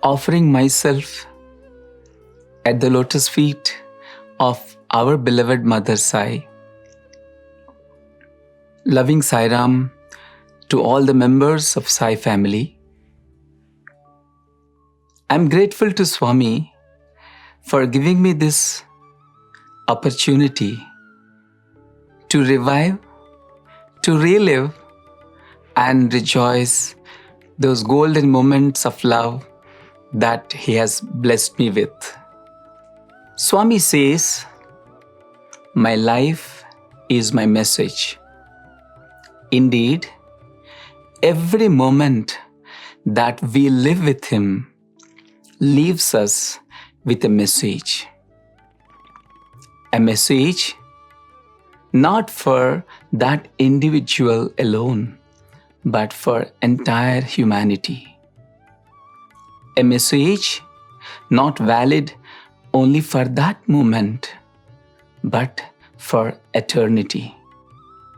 offering myself at the lotus feet of our beloved Mother Sai. Loving Sai Ram to all the members of Sai family. I'm grateful to Swami for giving me this opportunity to revive, to relive and rejoice those golden moments of love that he has blessed me with. Swami says, "My life is my message." Indeed, every moment that we live with him leaves us with a message. A message not for that individual alone, but for entire humanity. A message not valid only for that moment, but for eternity.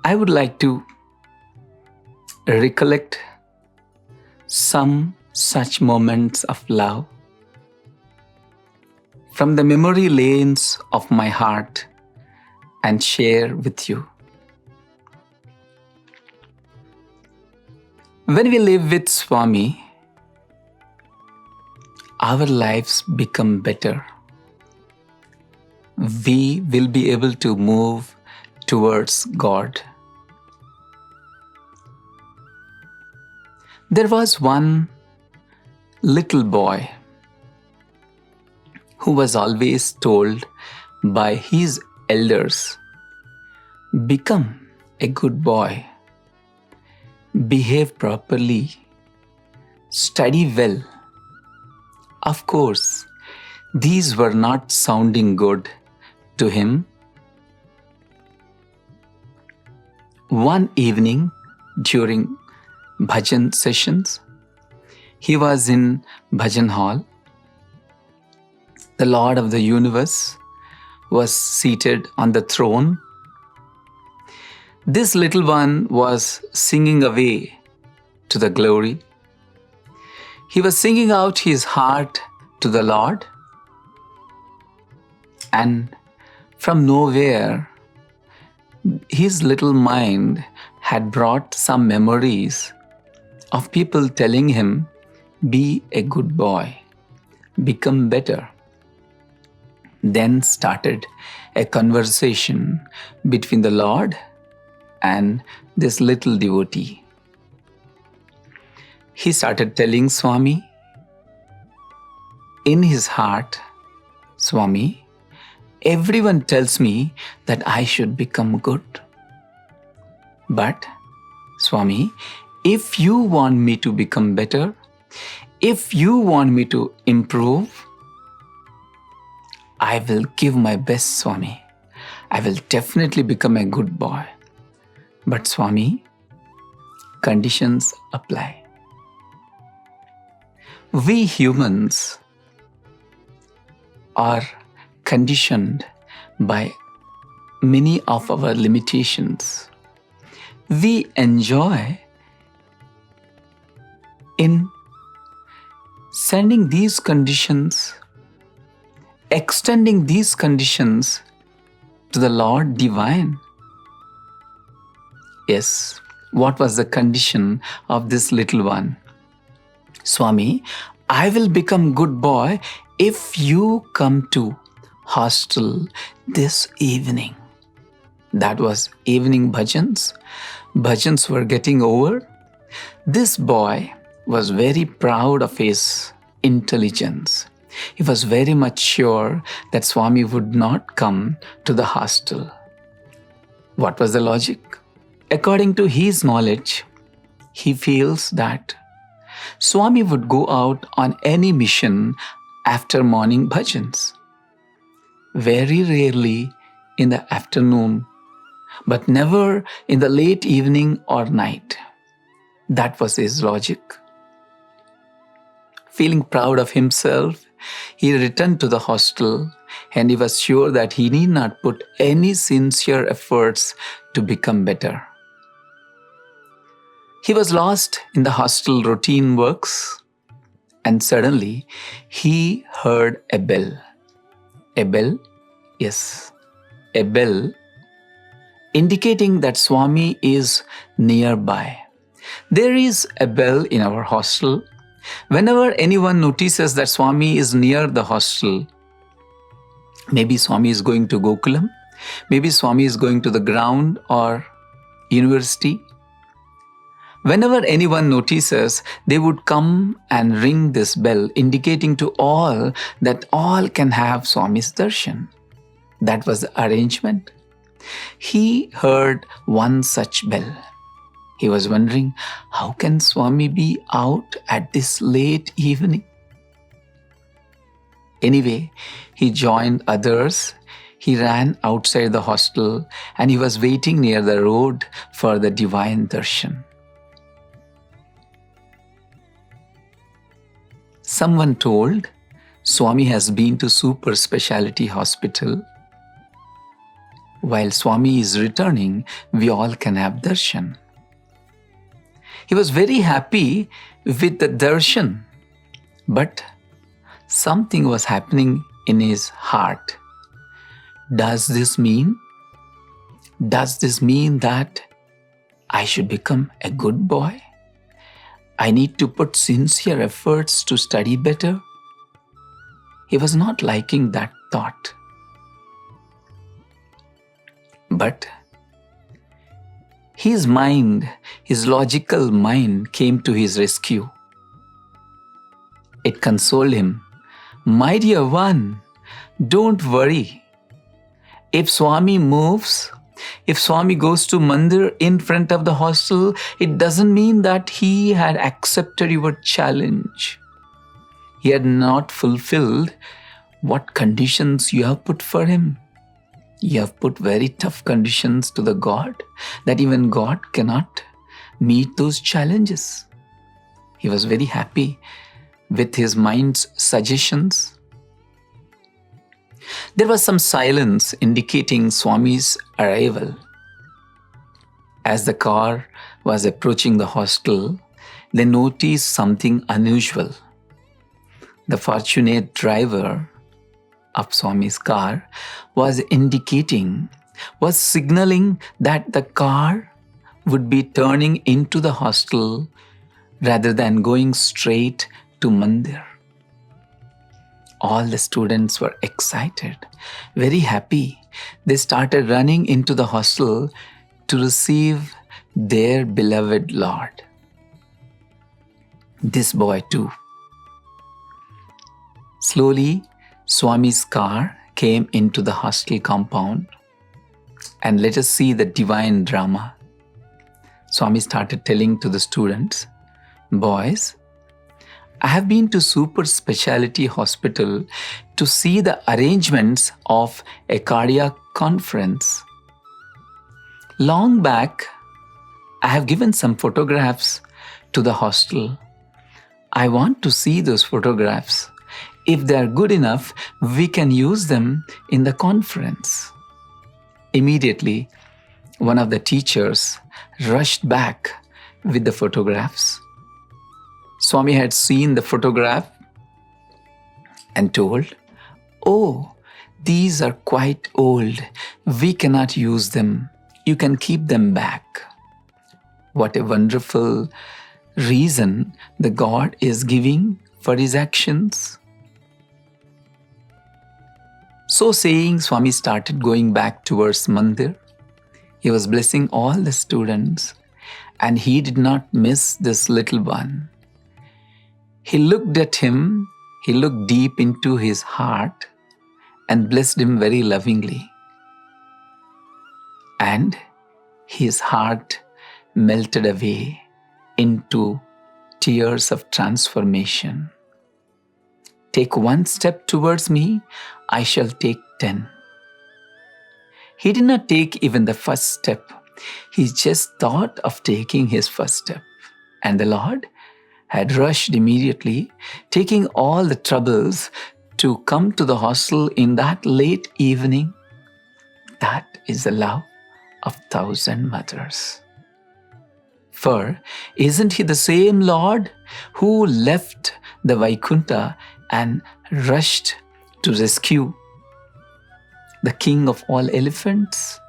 I would like to recollect some such moments of love from the memory lanes of my heart and share with you. When we live with Swami, our lives become better. We will be able to move towards God. There was one little boy who was always told by his elders, "Become a good boy, behave properly, study well." Of course, these were not sounding good to him. One evening during bhajan sessions, he was in bhajan hall. The Lord of the universe was seated on the throne. This little one was singing away to the glory. He was singing out his heart to the Lord. And from nowhere, his little mind had brought some memories of people telling him, "Be a good boy, become better." Then started a conversation between the Lord and this little devotee. He started telling Swami, in his heart, "Swami, everyone tells me that I should become good. But, Swami, if you want me to become better, if you want me to improve, I will give my best, Swami. I will definitely become a good boy. But Swami, conditions apply." We humans are conditioned by many of our limitations. We enjoy in sending these conditions, extending these conditions to the Lord Divine. Yes, what was the condition of this little one? "Swami, I will become good boy if you come to hostel this evening." That was evening bhajans. Bhajans were getting over. This boy was very proud of his intelligence. He was very much sure that Swami would not come to the hostel. What was the logic? According to his knowledge, he feels that Swami would go out on any mission after morning bhajans. Very rarely in the afternoon, but never in the late evening or night. That was his logic. Feeling proud of himself, he returned to the hostel and he was sure that he need not put any sincere efforts to become better. He was lost in the hostel routine works And suddenly he heard a bell. A bell? Yes, a bell indicating that Swami is nearby. There is a bell in our hostel. Whenever anyone notices that Swami is near the hostel, maybe Swami is going to Gokulam, maybe Swami is going to the ground or university. Whenever anyone notices, they would come and ring this bell, indicating to all that all can have Swami's darshan. That was the arrangement. He heard one such bell. He was wondering, how can Swami be out at this late evening? Anyway, he joined others. He ran outside the hostel and he was waiting near the road for the divine darshan. Someone told, Swami has been to super specialty hospital. While Swami is returning, we all can have darshan. He was very happy with the darshan, but something was happening in his heart. Does this mean that I should become a good boy? I need to put sincere efforts to study better? He was not liking that thought. But his mind, his logical mind came to his rescue. It consoled him. My dear one, don't worry. If Swami moves, if Swami goes to mandir in front of the hostel, it doesn't mean that he had accepted your challenge. He had not fulfilled what conditions you have put for him. You have put very tough conditions to the God that even God cannot meet those challenges. He was very happy with his mind's suggestions. There was some silence indicating Swami's arrival. As the car was approaching the hostel, they noticed something unusual. The fortunate driver of Swami's car was signaling that the car would be turning into the hostel rather than going straight to mandir. All the students were excited, very happy. They started running into the hostel to receive their beloved Lord. This boy too. Slowly, Swami's car came into the hostel compound, and let us see the divine drama. Swami started telling to the students, boys, I have been to super specialty hospital to see the arrangements of a cardiac conference. Long back, I have given some photographs to the hostel. I want to see those photographs. If they are good enough, we can use them in the conference. Immediately, one of the teachers rushed back with the photographs. Swami had seen the photograph and told, oh, these are quite old. We cannot use them. You can keep them back. What a wonderful reason the God is giving for his actions. So saying, Swami started going back towards mandir. He was blessing all the students, and he did not miss this little one. He looked at him, he looked deep into his heart and blessed him very lovingly. And his heart melted away into tears of transformation. Take one step towards me, I shall take 10. He did not take even the first step. He just thought of taking his first step. And the Lord had rushed immediately, taking all the troubles to come to the hostel in that late evening. That is the love of 1,000 mothers. For isn't he the same Lord who left the Vaikunta and rushed to rescue the king of all elephants.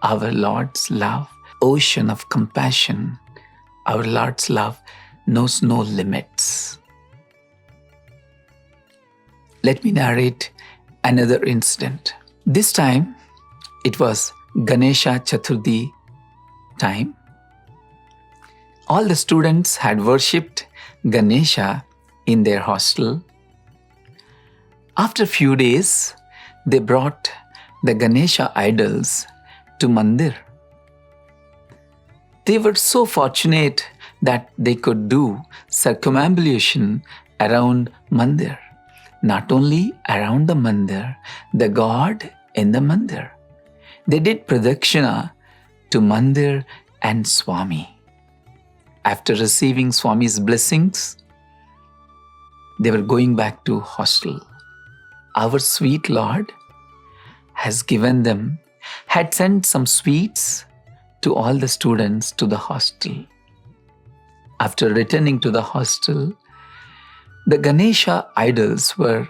Our Lord's love, ocean of compassion, our Lord's love knows no limits. Let me narrate another incident. This time, it was Ganesha Chaturti time. All the students had worshipped Ganesha in their hostel. After a few days, they brought the Ganesha idols to Mandir. They were so fortunate that they could do circumambulation around Mandir. Not only around the Mandir, the God in the Mandir. They did pradakshina to Mandir and Swami. After receiving Swami's blessings, they were going back to hostel. Our sweet Lord has given them, had sent some sweets to all the students to the hostel. After returning to the hostel, the Ganesha idols were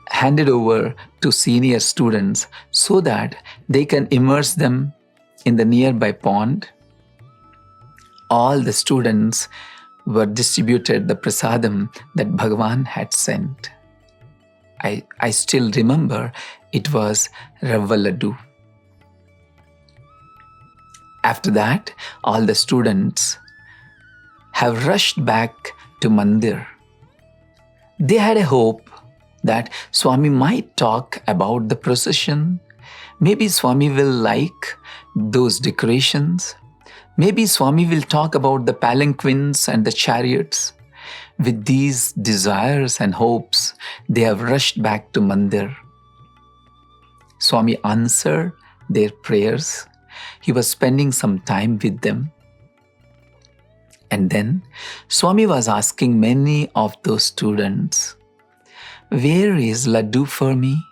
handed over to senior students so that they can immerse them in the nearby pond. All the students were distributed the prasadam that Bhagavan had sent. I still remember it was Rava Ladu. After that, all the students have rushed back to Mandir. They had a hope that Swami might talk about the procession. Maybe Swami will like those decorations. Maybe Swami will talk about the palanquins and the chariots. With these desires and hopes, they have rushed back to Mandir. Swami answered their prayers. He was spending some time with them. And then Swami was asking many of those students, "Where is Ladu for me?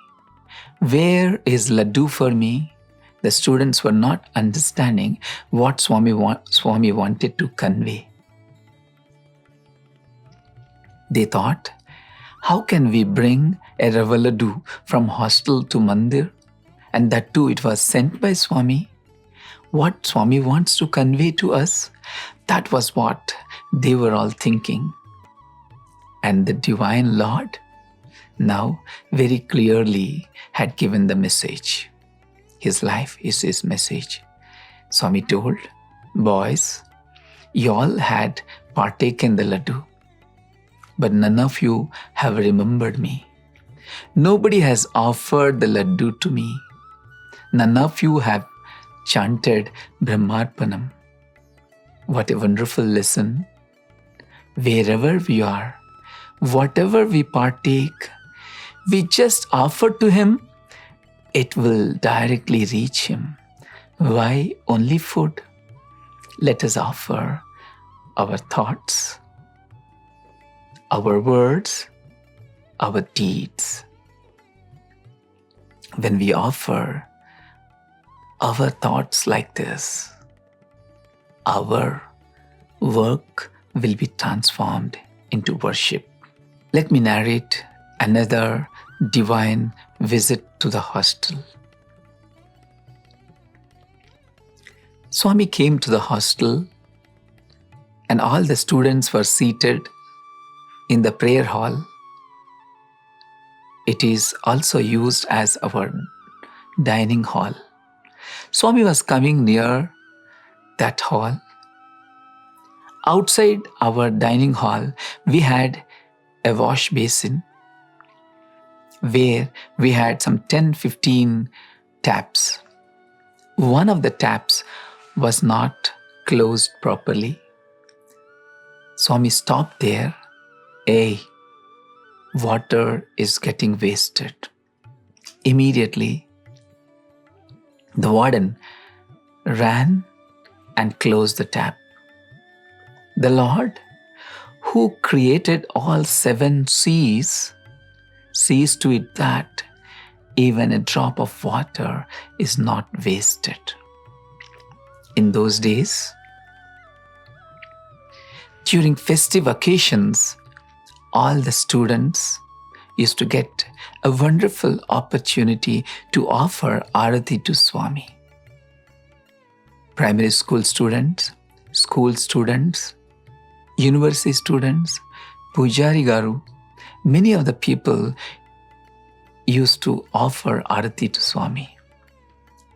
Where is Ladu for me?" The students were not understanding what Swami wanted to convey. They thought, how can we bring a Rava Ladu from hostel to Mandir? And that too, it was sent by Swami. What Swami wants to convey to us, that was what they were all thinking. And the Divine Lord now very clearly had given the message. His life is his message. Swami told, "Boys, you all had partaken the Ladu, but none of you have remembered me. Nobody has offered the Ladu to me. None of you have chanted Brahmarpanam." What a wonderful lesson. Wherever we are, whatever we partake, we just offer to Him, it will directly reach Him. Why only food? Let us offer our thoughts, our words, our deeds. When we offer our thoughts like this, our work will be transformed into worship. Let me narrate another divine visit to the hostel. Swami came to the hostel and all the students were seated in the prayer hall. It is also used as our dining hall. Swami was coming near that hall. Outside our dining hall, we had a wash basin where we had some 10-15 taps. One of the taps was not closed properly. Swami stopped there. Hey, water is getting wasted. Immediately, the warden ran and closed the tap. The Lord, who created all 7 seas, sees to it that even a drop of water is not wasted. In those days, During festive occasions, all the students used to get a wonderful opportunity to offer Arati to Swami. Primary school students, university students, Pujari Garu, many of the people used to offer Arati to Swami.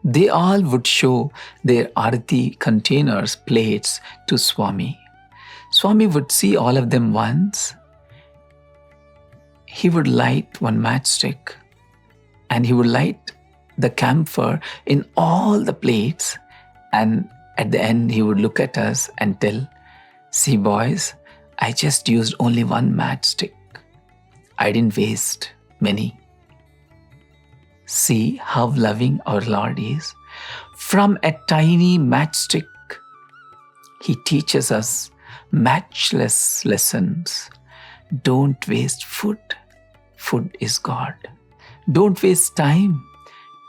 They all would show their Arati containers, plates to Swami. Swami would see all of them once. He would light one matchstick and he would light the camphor in all the plates, and at the end he would look at us and tell, "See boys, I just used only one matchstick. I didn't waste many." See how loving our Lord is. From a tiny matchstick, He teaches us matchless lessons. Don't waste food. Food is God. Don't waste time.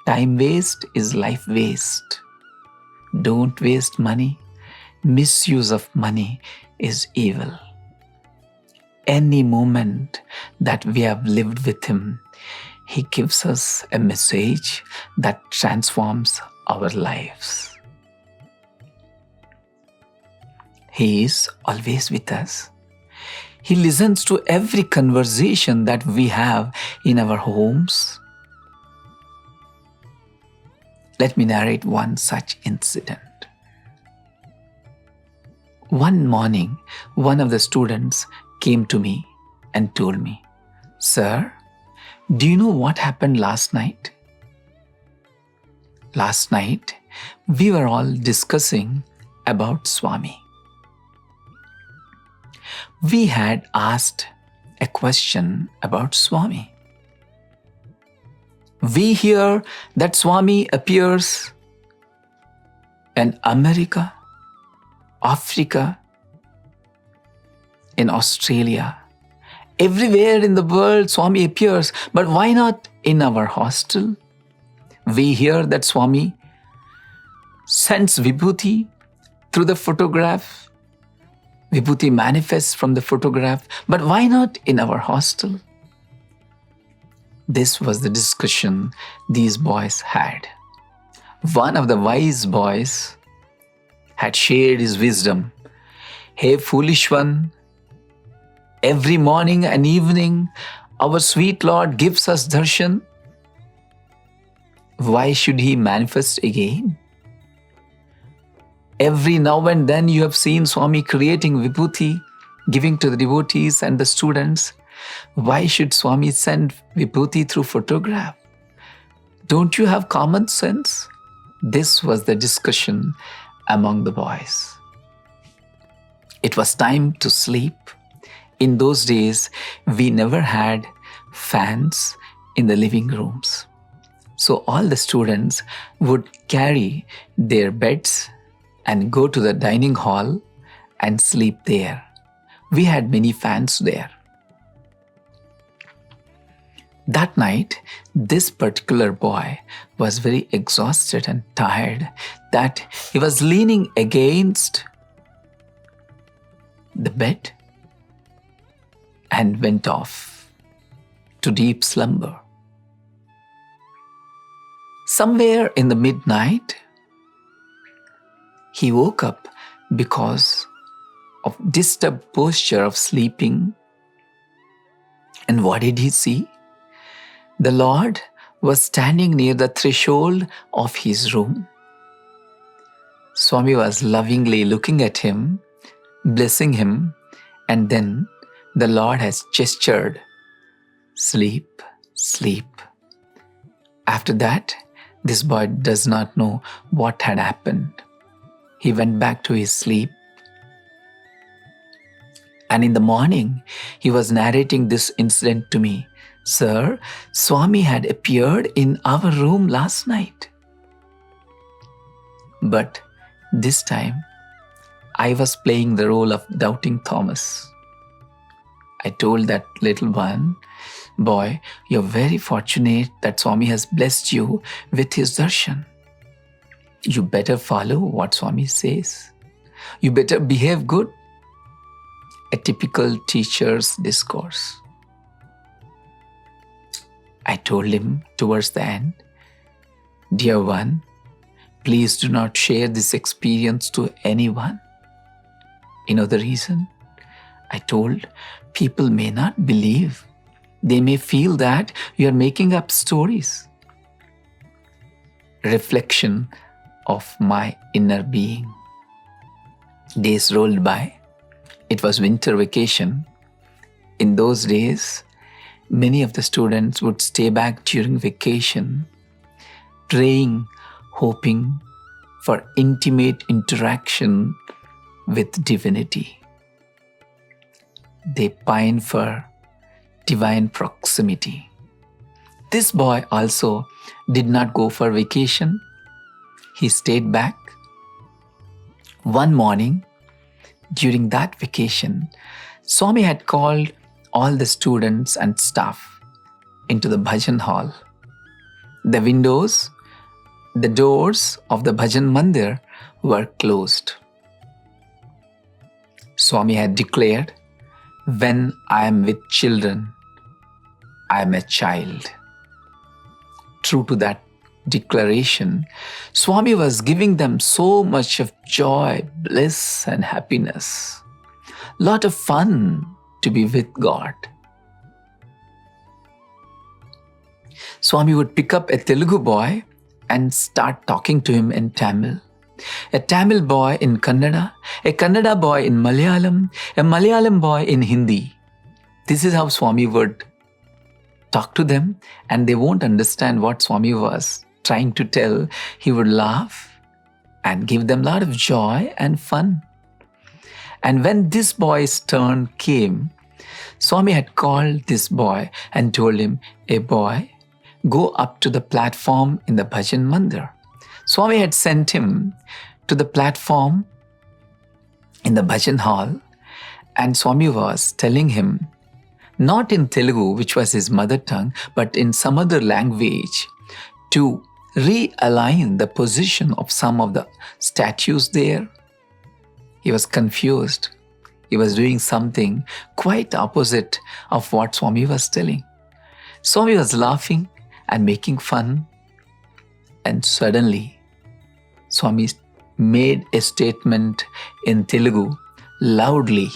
Time waste is life waste. Don't waste money. Misuse of money is evil. Any moment that we have lived with Him, He gives us a message that transforms our lives. He is always with us. He listens to every conversation that we have in our homes. Let me narrate one such incident. One morning, one of the students came to me and told me, "Sir, do you know what happened last night? Last night, we were all discussing about Swami. We had asked a question about Swami. We hear that Swami appears in America, Africa, in Australia. Everywhere in the world, Swami appears, but why not in our hostel? We hear that Swami sends Vibhuti through the photograph. Vibhuti manifests from the photograph, but why not in our hostel?" This was the discussion these boys had. One of the wise boys had shared his wisdom. "Hey, foolish one, every morning and evening, our sweet Lord gives us darshan. Why should He manifest again? Every now and then you have seen Swami creating Vibhuti, giving to the devotees and the students. Why should Swami send Vibhuti through photograph? Don't you have common sense?" This was the discussion among the boys. It was time to sleep. In those days, we never had fans in the living rooms. So all the students would carry their beds and go to the dining hall and sleep there. We had many fans there. That night, this particular boy was very exhausted and tired that he was leaning against the bed and went off to deep slumber. Somewhere in the midnight, he woke up because of disturbed posture of sleeping. And what did he see? The Lord was standing near the threshold of his room. Swami was lovingly looking at him, blessing him, and then the Lord has gestured, "Sleep, sleep." After that, this boy does not know what had happened. He went back to his sleep. And in the morning, he was narrating this incident to me. "Sir, Swami had appeared in our room last night. But this time, I was playing the role of doubting Thomas. I told that little one, 'Boy, you're very fortunate that Swami has blessed you with his darshan. You better follow what Swami says. You better behave good. a typical teacher's discourse. I told him towards the end, "Dear one, please do not share this experience to anyone." You know the reason? I told, people may not believe. They may feel that you are making up stories. Reflection of my inner being. Days rolled by. It was winter vacation. In those days, many of the students would stay back during vacation, praying, hoping for intimate interaction with divinity. They pine for divine proximity. This boy also did not go for vacation. He stayed back. One morning, during that vacation, Swami had called all the students and staff into the bhajan hall. The windows, the doors of the bhajan mandir were closed. Swami had declared, "When I am with children, I am a child." True to that declaration, Swami was giving them so much of joy, bliss, and happiness. Lot of fun to be with God. Swami would pick up a Telugu boy and start talking to him in Tamil. A Tamil boy in Kannada, a Kannada boy in Malayalam, a Malayalam boy in Hindi. This is how Swami would talk to them, and they won't understand what Swami was trying to tell. He would laugh and give them a lot of joy and fun. And when this boy's turn came, Swami had called this boy and told him, "Hey boy, go up to the platform in the bhajan mandir." Swami had sent him to the platform in the bhajan hall, and Swami was telling him, not in Telugu, which was his mother tongue, but in some other language, to realign the position of some of the statues there. He was confused. He was doing something quite opposite of what Swami was telling. Swami was laughing and making fun, and suddenly Swami made a statement in Telugu loudly.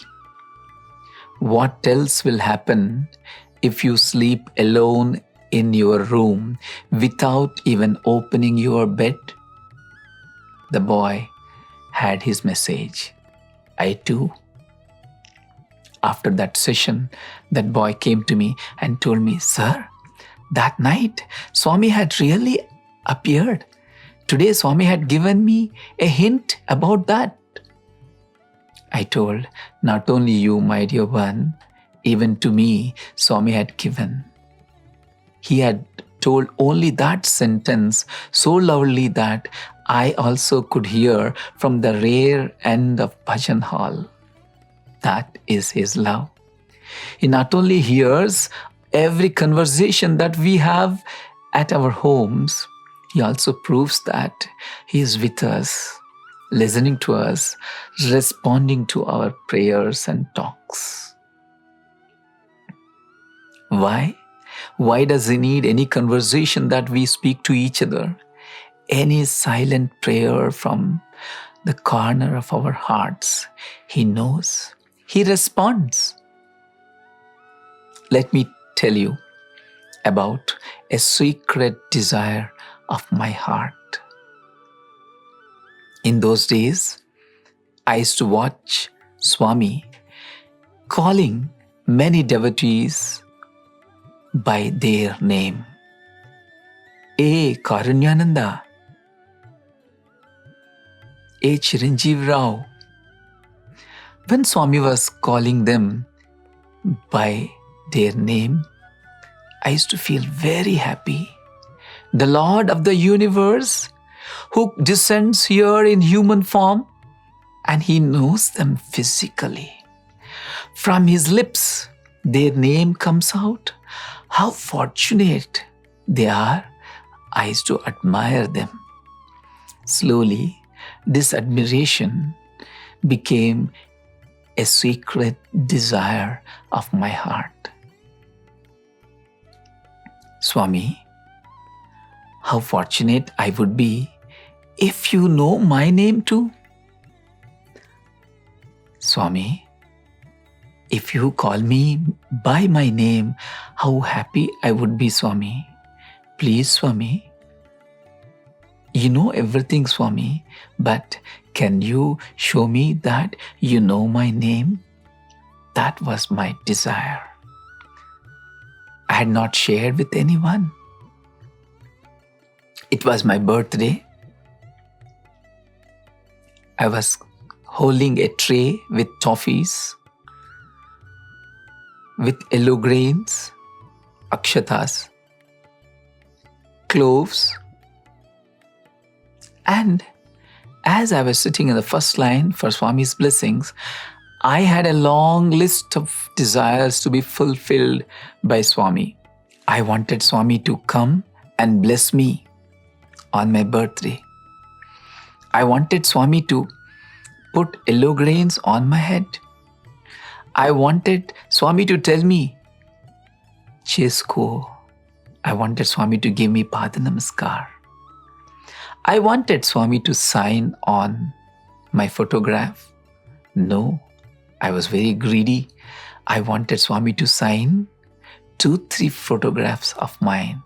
"What else will happen if you sleep alone in your room without even opening your bed?" The boy had his message. I too. After that session, that boy came to me and told me, "Sir, that night Swami had really appeared. Today Swami had given me a hint about that." I told, "Not only you, my dear one, even to me Swami had given." He had told only that sentence so loudly that I also could hear from the rear end of bhajan hall. That is his love. He not only hears every conversation that we have at our homes, he also proves that he is with us, listening to us, responding to our prayers and talks. Why? Why does he need any conversation that we speak to each other? Any silent prayer from the corner of our hearts, he knows. He responds. Let me tell you about a secret desire of my heart. In those days, I used to watch Swami calling many devotees by their name. "E Karunyananda, E Chiranjeev Rao." When Swami was calling them by their name, I used to feel very happy. The Lord of the universe who descends here in human form, and he knows them physically. From his lips, their name comes out. How fortunate they are. I used to admire them. Slowly, this admiration became a secret desire of my heart. Swami, how fortunate I would be if you know my name too. Swami, if you call me by my name, how happy I would be, Swami. Please, Swami. You know everything, Swami, but can you show me that you know my name? That was my desire. I had not shared with anyone. It was my birthday. I was holding a tray with toffees, with yellow grains, akshatas, cloves, and as I was sitting in the first line for Swami's blessings, I had a long list of desires to be fulfilled by Swami. I wanted Swami to come and bless me on my birthday. I wanted Swami to put yellow grains on my head. I wanted Swami to tell me, Chesko. I wanted Swami to give me Pada Namaskar. I wanted Swami to sign on my photograph. No, I was very greedy. I wanted Swami to sign 2-3 photographs of mine.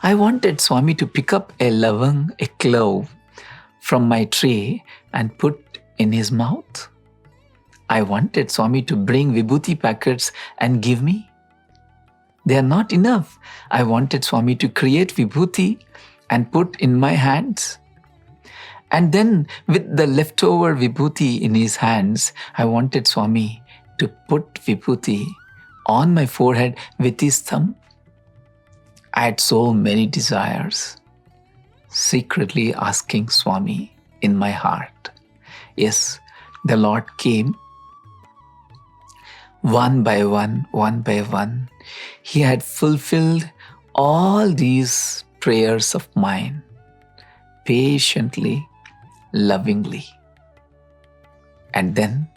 I wanted Swami to pick up a lavang, a clove, from my tray and put in his mouth. I wanted Swami to bring vibhuti packets and give me. They are not enough. I wanted Swami to create vibhuti and put in my hands. And then with the leftover vibhuti in his hands, I wanted Swami to put vibhuti on my forehead with his thumb. I had so many desires, secretly asking Swami in my heart. Yes, the Lord came. One by one, one by one, He had fulfilled all these prayers of mine, patiently, lovingly. And then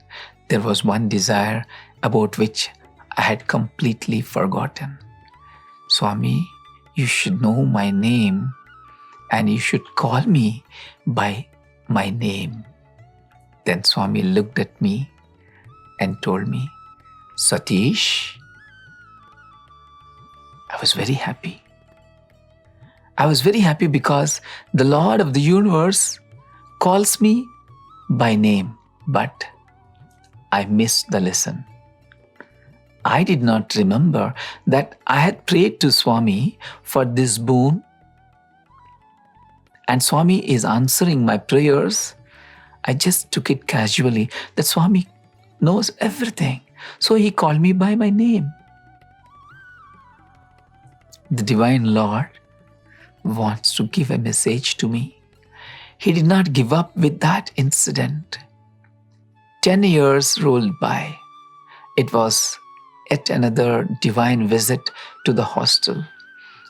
there was one desire about which I had completely forgotten. Swami, you should know my name and you should call me by my name. Then Swami looked at me and told me, Sateesh. I was very happy. I was very happy because the Lord of the universe calls me by name, but I missed the lesson. I did not remember that I had prayed to Swami for this boon, and Swami is answering my prayers. I just took it casually that Swami knows everything. So He called me by my name. The Divine Lord wants to give a message to me. He did not give up with that incident. 10 years rolled by. It was yet another divine visit to the hostel.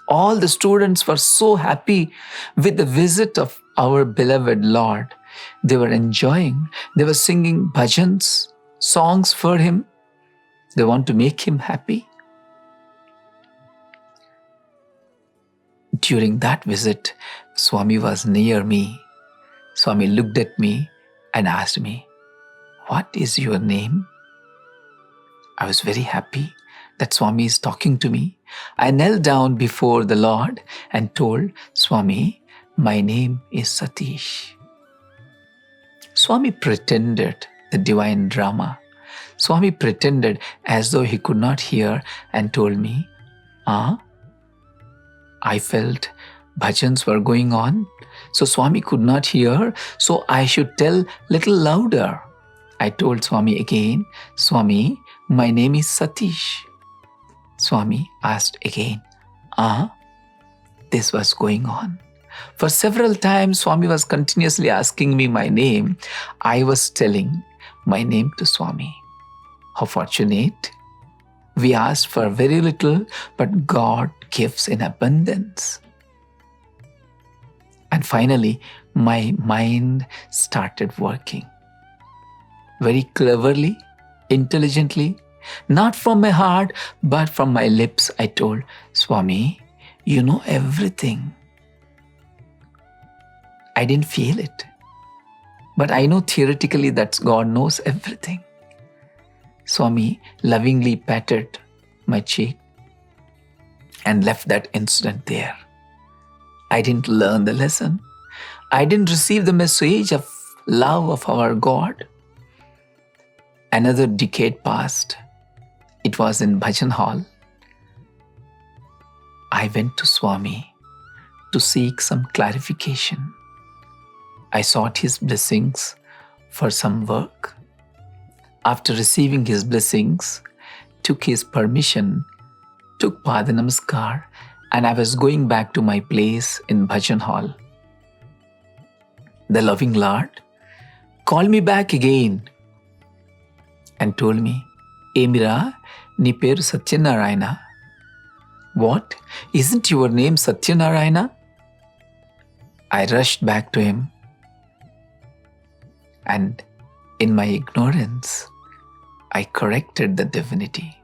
All the students were so happy with the visit of our beloved Lord. They were enjoying. They were singing bhajans, songs for Him. They want to make Him happy. During that visit, Swami was near me. Swami looked at me and asked me, "What is your name?" I was very happy that Swami is talking to me. I knelt down before the Lord and told Swami, "My name is Sateesh." Swami pretended the divine drama. Swami pretended as though he could not hear and told me, I felt bhajans were going on, so Swami could not hear, so I should tell little louder. I told Swami again, "Swami, my name is Sateesh." Swami asked again, This was going on. For several times, Swami was continuously asking me my name. I was telling my name to Swami. How fortunate. We asked for very little, but God gives in abundance. And finally, my mind started working. Very cleverly, intelligently, not from my heart, but from my lips, I told, Swami, you know everything. I didn't feel it, but I know theoretically that God knows everything. Swami lovingly patted my cheek and left that incident there. I didn't learn the lesson. I didn't receive the message of love of our God. Another decade passed. It was in Bhajan Hall. I went to Swami to seek some clarification. I sought his blessings for some work. After receiving his blessings, took his permission, took Padanamaskar, and I was going back to my place in Bhajan Hall. The loving Lord called me back again and told me, Emira, ni peru Satyanarayana. What? Isn't your name Satyanarayana? I rushed back to him, and in my ignorance, I corrected the divinity.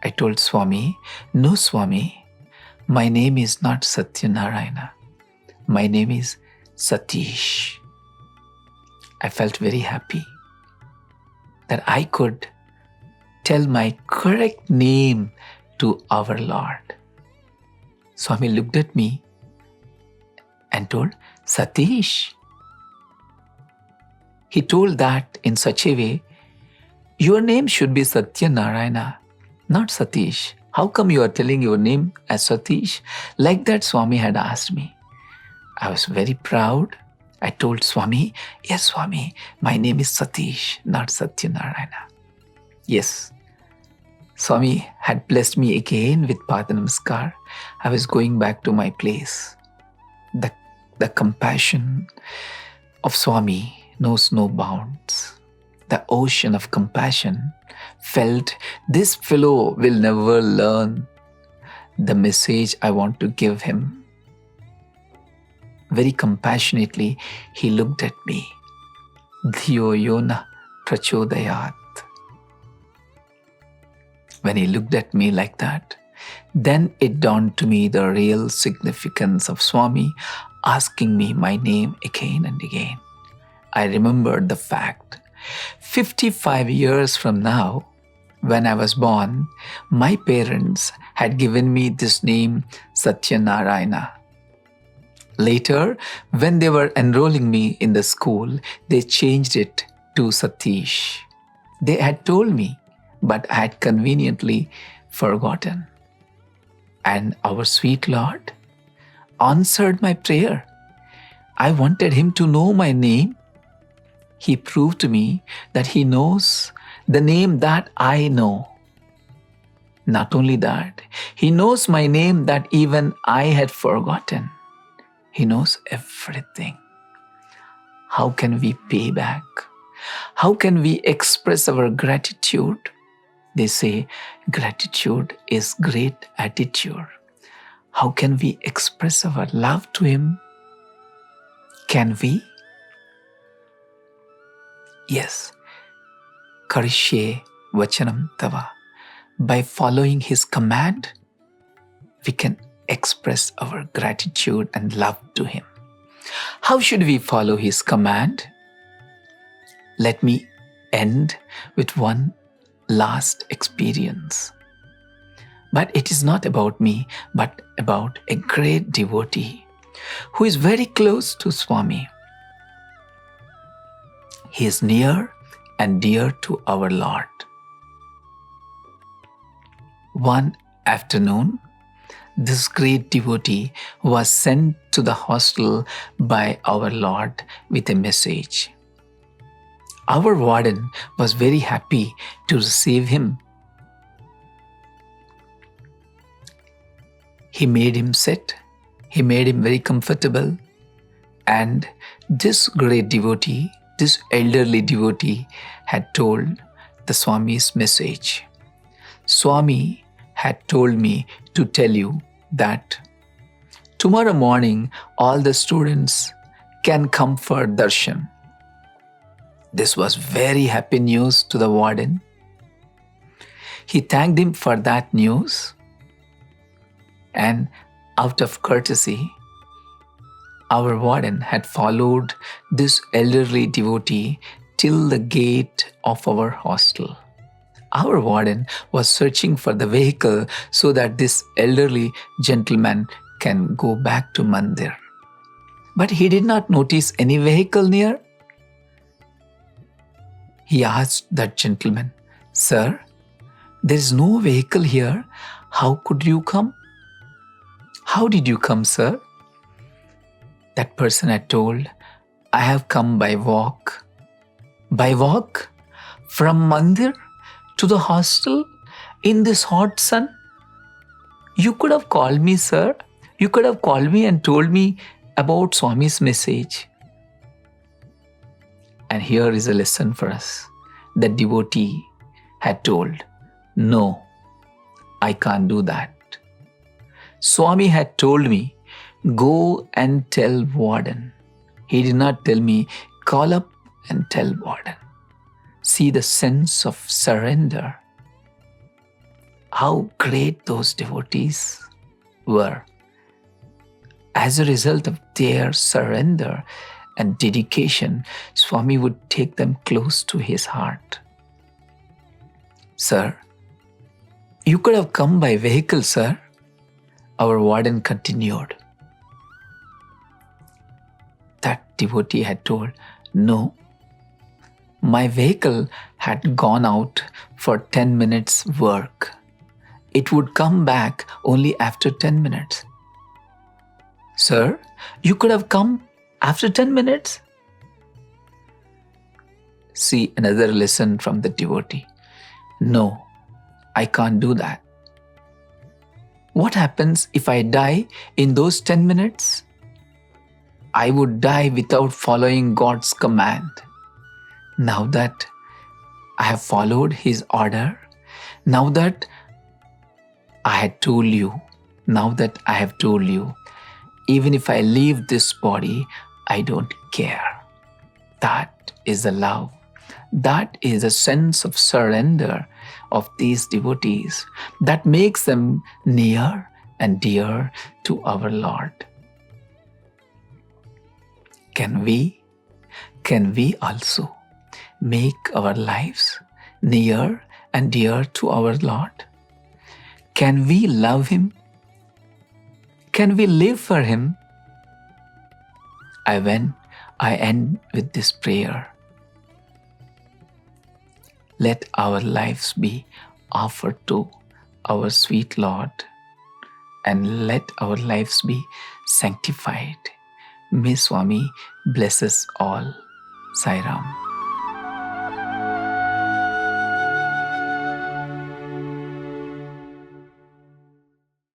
I told Swami, no Swami, my name is not Satyanarayana. My name is Sateesh. I felt very happy that I could tell my correct name to our Lord. Swami looked at me and told, Sateesh. He told that in such a way, your name should be Satyanarayana, not Sateesh. How come you are telling your name as Sateesh? Like that Swami had asked me. I was very proud. I told Swami, yes Swami, my name is Sateesh, not Satyanarayana. Yes, Swami had blessed me again with Padanamaskar. I was going back to my place. The compassion of Swami knows no bounds. The ocean of compassion felt this fellow will never learn the message I want to give him. Very compassionately, he looked at me. Dhiyo yona prachodayat. When he looked at me like that, then it dawned to me the real significance of Swami asking me my name again and again. I remembered the fact. 55 years from now, when I was born, my parents had given me this name Satyanarayana. Later, when they were enrolling me in the school, they changed it to Sateesh. They had told me, but I had conveniently forgotten. And our sweet Lord answered my prayer. I wanted him to know my name. He proved to me that he knows the name that I know. Not only that, he knows my name that even I had forgotten. He knows everything. How can we pay back? How can we express our gratitude? They say gratitude is great attitude. How can we express our love to him? Can we? Yes. Karishye vachanam tava. By following his command, we can express our gratitude and love to him. How should we follow his command? Let me end with one last experience. But it is not about me, but about a great devotee who is very close to Swami. He is near and dear to our Lord. One afternoon, this great devotee was sent to the hostel by our Lord with a message. Our warden was very happy to receive him. He made him sit. He made him very comfortable. And this great devotee, this elderly devotee, had told the Swami's message. Swami had told me to tell you that tomorrow morning all the students can come for darshan. This was very happy news to the warden. He thanked him for that news, and out of courtesy, our warden had followed this elderly devotee till the gate of our hostel. Our warden was searching for the vehicle so that this elderly gentleman can go back to Mandir. But he did not notice any vehicle near. He asked that gentleman, "Sir, there is no vehicle here. How could you come?" "How did you come, sir?" That person had told, "I have come by walk." "By walk? From Mandir to the hostel in this hot sun? You could have called me, sir. You could have called me and told me about Swami's message." And here is a lesson for us. The devotee had told, "No, I can't do that. Swami had told me, go and tell warden." He did not tell me, call up and tell warden. See the sense of surrender. How great those devotees were. As a result of their surrender and dedication, Swami would take them close to his heart. "Sir, you could have come by vehicle, sir," our warden continued. That devotee had told, "No, my vehicle had gone out for 10 minutes work. It would come back only after 10 minutes. "Sir, you could have come after 10 minutes? See another lesson from the devotee. "No, I can't do that. What happens if I die in those 10 minutes? I would die without following God's command. Now that I have followed His order, now that I have told you, even if I leave this body, I don't care." That is the love. That is a sense of surrender of these devotees that makes them near and dear to our Lord. Can we also make our lives near and dear to our Lord? Can we love Him? Can we live for Him? I end with this prayer. Let our lives be offered to our sweet Lord, and let our lives be sanctified. May Swami bless us all. Sai Ram.